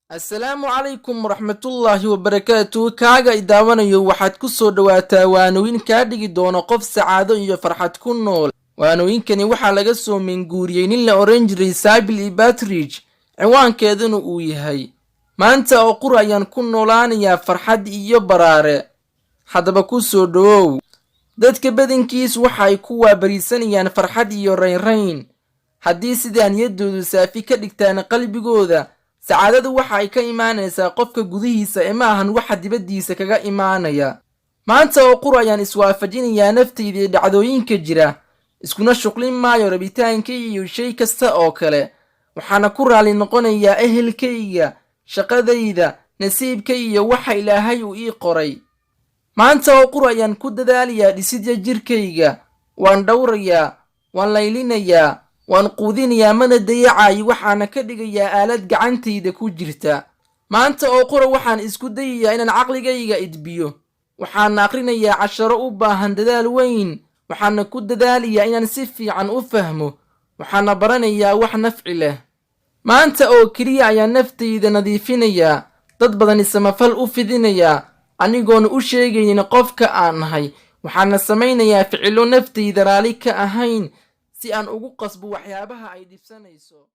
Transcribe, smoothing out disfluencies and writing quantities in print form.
Assalaamu calaykum waraxmatullaahi wabarakaatuh. Kaaga idaawanayo waxaad ku soo dhawaataa waanooyin kaa dhigi doona qof sacaado iyo farxad ku nool. Waanooyinkani waxaa laga soo minguuriyey nin la oran jiray Sybil E. Partridge, ciwaankeeduna uu yahay maanta oo qura ayaan ku noolaanayaa farxad iyo baraare. Haddaba ku soo dhawow. Dadka badankiis waxa ay ku waabariisanayaan farxad iyo raynrayn. Haddii sidaan niyadoodu saafi ka dhigtaan qalbigooda, sacaadadu waxa ay ka imaanaysaa qofka gudihiisa ee ma ahan waxa dibaddiisa kaga imaanaya. Maanta oo qura ayaan iswaafajinayaa naftayda dhacdooyinka jira, iskuna shuqlin maayo rabitaankayga iyo shay kasta oo kale. Waxaana ku raali noqonayaa ehelkayga, shaqadayda, nasiibkayga iyo waxa Ilaahay uu ii qoray. Maanta oo qura ayaan ku dadaalayaa dhisidda jirkayga, waan dhowrayaa, waan laylinayaa, waan quudinayaa mana dayacayo, waxaana ka dhigayaa aalad gacantayda ku jirta. Maanta oo qura waxaan isku dayayaa inaan caqligayga idbiyo, waxaana aqrinayaa casharo u baahan dadaal weyn, waxaana ku dadaalayaa inaan si fiican u fahmo, waxaana baranayaa wax nafci leh. Maanta oo keliya ayaan naftayda nadiifinayaa, dad badan samafal u fidinayaa, anigoon u sheegaynin qofka aan nahay, waxaana samaynayaa ficilo naftayda raali ka ahayn si aan ugu qasbo waxyaabaha ay dhibsanayso.